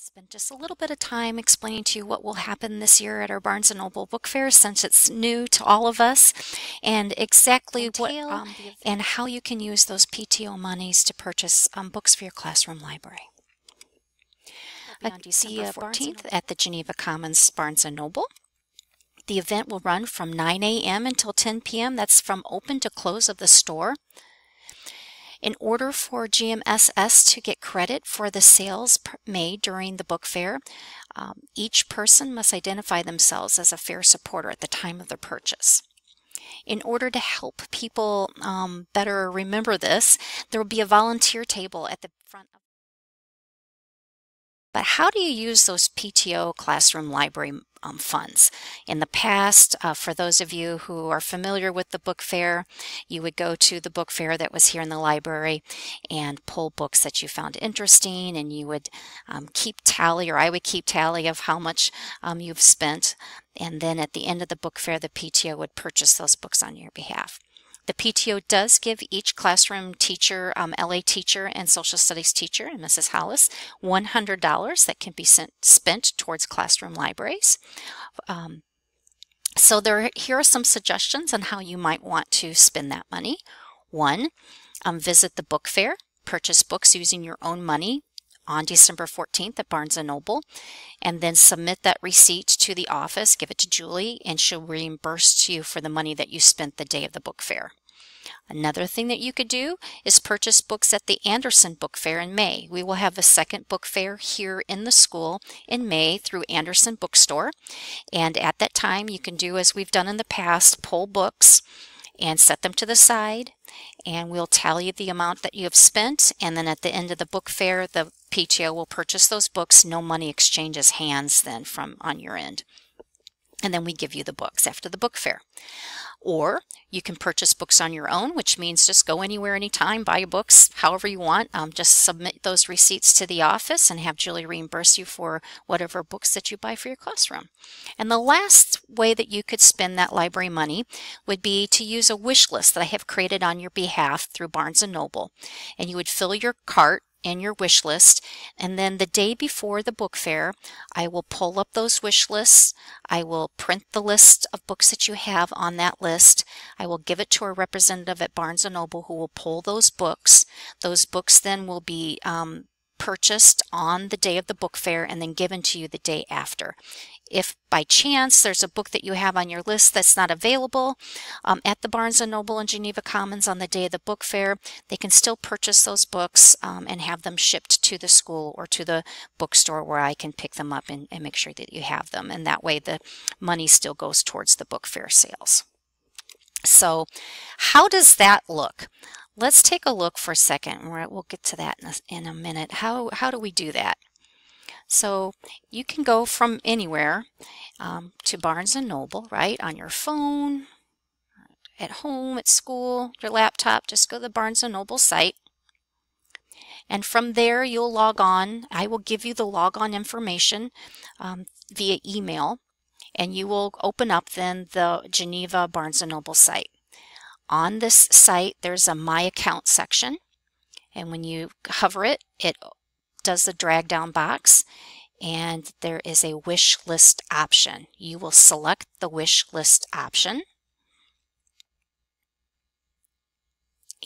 Spend just a little bit of time explaining to you what will happen this year at our Barnes & Noble Book Fair, since it's new to all of us, and exactly what and how you can use those PTO monies to purchase books for your classroom library. On December 14th at the Geneva Commons Barnes & Noble. The event will run from 9 a.m. until 10 p.m. That's from open to close of the store. In order for GMSS to get credit for the sales made during the book fair, each person must identify themselves as a fair supporter at the time of their purchase. In order to help people better remember this, there will be a volunteer table at the front of. But how do you use those PTO classroom library funds? In the past, for those of you who are familiar with the book fair, you would go to the book fair that was here in the library and pull books that you found interesting, and you would keep tally, or I would keep tally of how much you've spent, and then at the end of the book fair, the PTO would purchase those books on your behalf. The PTO does give each classroom teacher, LA teacher and social studies teacher, and Mrs. Hollis, $100 that can be spent towards classroom libraries. So here are some suggestions on how you might want to spend that money. One, visit the book fair, purchase books using your own money on December 14th at Barnes & Noble, and then submit that receipt to the office, give it to Julie, and she'll reimburse you for the money that you spent the day of the book fair. Another thing that you could do is purchase books at the Anderson Book Fair in May. We will have a second book fair here in the school in May through Anderson Bookstore, and at that time you can do as we've done in the past, pull books and set them to the side, and we'll tally the amount that you have spent, and then at the end of the book fair the PTO will purchase those books. No money exchanges hands then from on your end, and then we give you the books after the book fair. Or you can purchase books on your own, which means just go anywhere, anytime, buy books however you want. Just submit those receipts to the office and have Julie reimburse you for whatever books that you buy for your classroom. And the last way that you could spend that library money would be to use a wish list that I have created on your behalf through Barnes & Noble. And you would fill your cart and your wish list, and then the day before the book fair I will pull up those wish lists. I will print the list of books that you have on that list. I will give it to a representative at Barnes & Noble who will pull those books. Those books then will be purchased on the day of the book fair and then given to you the day after. If by chance there's a book that you have on your list that's not available at the Barnes & Noble and Geneva Commons on the day of the book fair, they can still purchase those books and have them shipped to the school or to the bookstore where I can pick them up and make sure that you have them. And that way the money still goes towards the book fair sales. So how does that look? Let's take a look for a second. We'll get to that in a minute. How do we do that? So you can go from anywhere to Barnes & Noble, right? On your phone, at home, at school, your laptop, just go to the Barnes & Noble site. And from there you'll log on. I will give you the logon information via email, and you will open up then the Geneva Barnes & Noble site. On this site there's a My Account section, and when you hover it, it does the drag down box, and there is a wish list option. You will select the wish list option,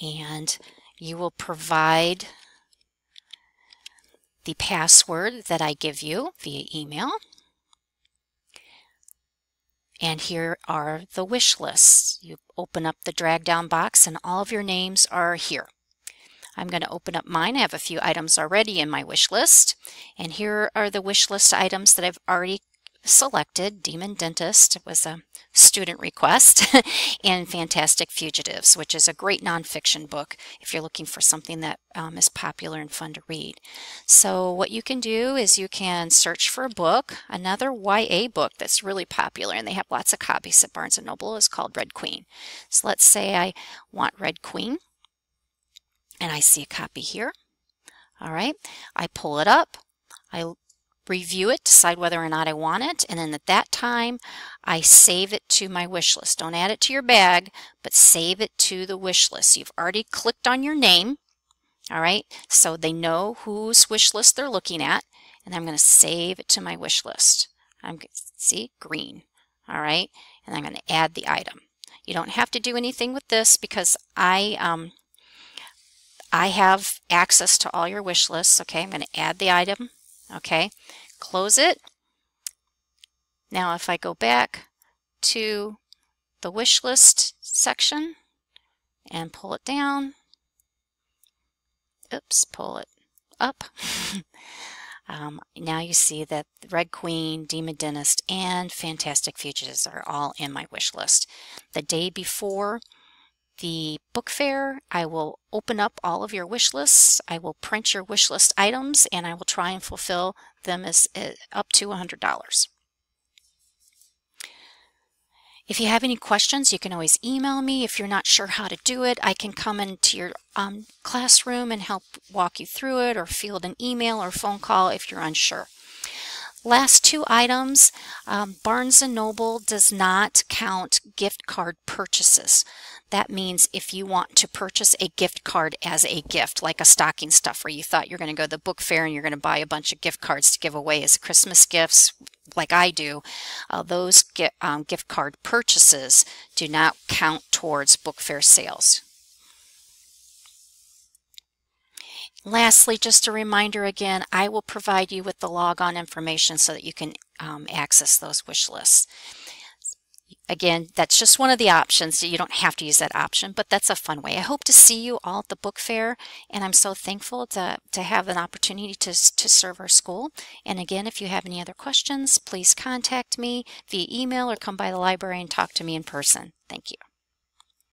and you will provide the password that I give you via email. And here are the wish lists. You open up the drag down box and all of your names are here. I'm going to open up mine. I have a few items already in my wish list, and here are the wish list items that I've already selected. Demon Dentist was a student request, and Fantastic Fugitives, which is a great nonfiction book if you're looking for something that is popular and fun to read. So what you can do is you can search for a book. Another YA book that's really popular, and they have lots of copies at Barnes & Noble, is called Red Queen. So let's say I want Red Queen, and I see a copy here. All right, I pull it up, I review it, decide whether or not I want it, and then at that time I save it to my wish list. Don't add it to your bag, but save it to the wish list. You've already clicked on your name, all right, so they know whose wish list they're looking at, and I'm going to save it to my wish list. See, green. All right, and I'm going to add the item. You don't have to do anything with this because I have access to all your wish lists. Okay, I'm going to add the item. Okay, close it. Now if I go back to the wish list section and pull it down, oops, pull it up. Now you see that Red Queen, Demon Dentist, and Fantastic Fugitives are all in my wish list. The day before the book fair, I will open up all of your wish lists. I will print your wish list items, and I will try and fulfill them as up to $100. If you have any questions, you can always email me. If you're not sure how to do it, I can come into your classroom and help walk you through it, or field an email or phone call if you're unsure. Last two items, Barnes & Noble does not count gift card purchases. That means if you want to purchase a gift card as a gift, like a stocking stuffer, you thought you're going to go to the book fair and you're going to buy a bunch of gift cards to give away as Christmas gifts, like I do, those gift card purchases do not count towards book fair sales. Lastly, just a reminder again, I will provide you with the logon information so that you can access those wish lists. Again, that's just one of the options. You don't have to use that option, but that's a fun way. I hope to see you all at the book fair, and I'm so thankful to have an opportunity to serve our school. And again, if you have any other questions, please contact me via email or come by the library and talk to me in person. Thank you.